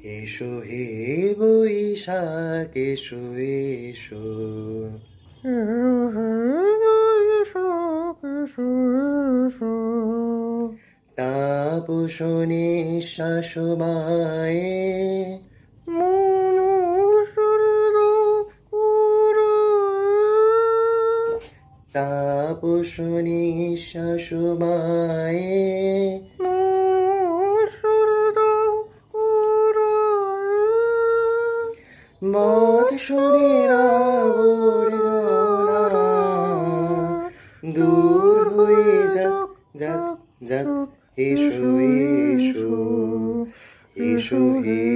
এসো হে বৈশাখ এসো এসো, তাপসনে শাসবায়ে তাপসনে শাসবায়ে মৎসরের আবর্জনা দূর হয়ে যাক যাক যাক, এসো এসো, এসো হে